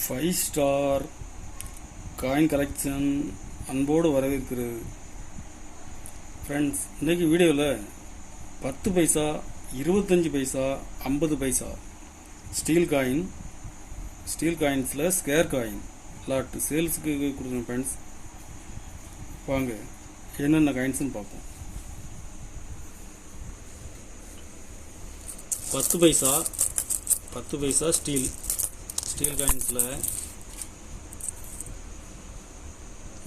5 star coin collection அன்போடு வரவேற்கிறது. Friends, இன்றைக்கி வீடியோவில் 10 பைசா, 25 பைசா, 50 பைசா ஸ்டீல் காயின்ஸில் ஸ்கேர் காயின் லாட் சேல்ஸுக்கு கொடுக்குறேன். ஃப்ரெண்ட்ஸ், வாங்க என்னென்ன காயின்ஸ்னு பார்ப்போம். 10 பைசா ஸ்டீல் காயின்ஸில்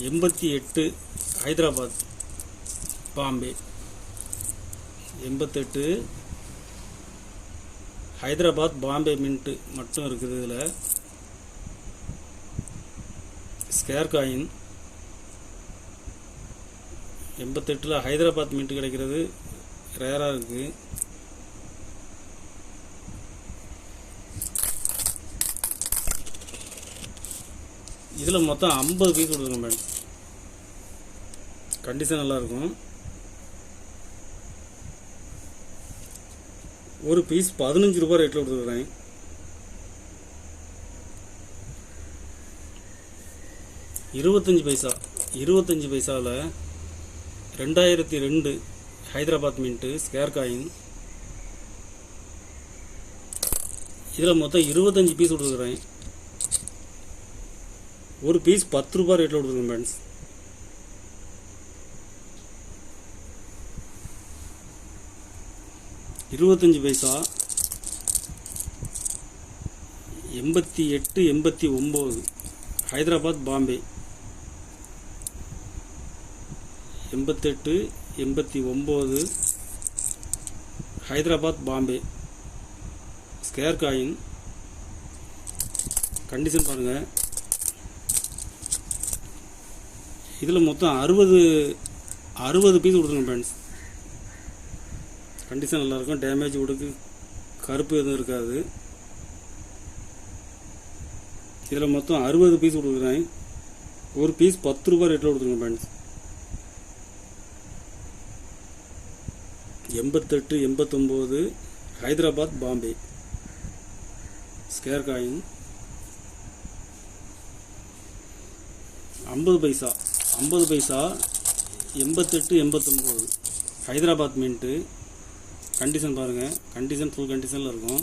88 ஹைதராபாத் பாம்பே, 88 ஹைதராபாத் பாம்பே மின்ட்டு மட்டும் இருக்குது. இதில் ஸ்கேர் காயின் 88 ஹைதராபாத் மின்ட்டு கிடைக்கிறது ரேராக இருக்குது. இதில் மொத்தம் 50 பீஸ் கொடுத்துருக்கோம். மேடம், கண்டிஷன் நல்லாயிருக்கும். ஒரு பீஸ் 15 ரூபாய் ரேட்டில் கொடுத்துருக்குறேன். இருபத்தஞ்சி பைசாவில் 2002 ஹைதராபாத் மின்ட்டு ஸ்கேர் காயின். இதில் மொத்தம் 25 பீஸ் கொடுத்துருக்குறேன். ஒரு பீஸ் 10 ரூபாய் ரேட்டில் கொடுத்துருக்கோம். ஃப்ரெண்ட்ஸ், இருபத்தஞ்சி பைசா 88 89 Hyderabad Bombay, 88 89 Hyderabad Bombay square coin. Condition பாருங்கள். இதில் மொத்தம் 60 பீஸ் கொடுத்துருங்க. ஃப்ரெண்ட்ஸ், கண்டிஷன் நல்லாயிருக்கும். டேமேஜ் கொடுக்கு கருப்பு எதுவும் இருக்காது. இதில் மொத்தம் 60 பீஸ் கொடுக்குறேன். ஒரு பீஸ் 10 ரூபாய் ரேட்டில் கொடுத்துருங்க. Friends, 88 89 Hyderabad Bombay square coin. 50 பைசா 88 89 ஹைதராபாத் மின்ட்டு. கண்டிஷன் பாருங்கள். கண்டிஷன் ஃபுல் கண்டிஷனில் இருக்கும்.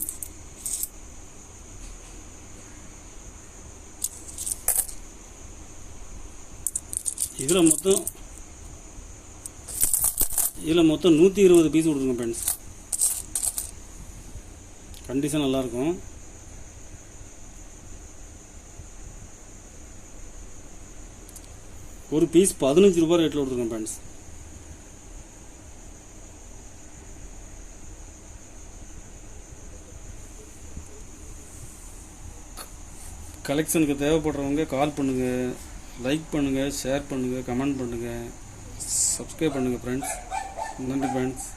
இதில் மொத்தம் 120 பீஸ் கொடுத்துருங்க. ஃப்ரெண்ட்ஸ், கண்டிஷன் நல்லாயிருக்கும். ஒரு பீஸ் 15 ரூபாய் ரேட்டில் கொடுத்துருக்கோம். ஃப்ரெண்ட்ஸ், கலெக்ஷனுக்கு தேவைப்படுறவங்க கால் பண்ணுங்கள், லைக் பண்ணுங்கள், ஷேர் பண்ணுங்கள், கமெண்ட் பண்ணுங்கள், சப்ஸ்கிரைப் பண்ணுங்கள். ஃப்ரெண்ட்ஸ், நன்றி ஃப்ரெண்ட்ஸ்.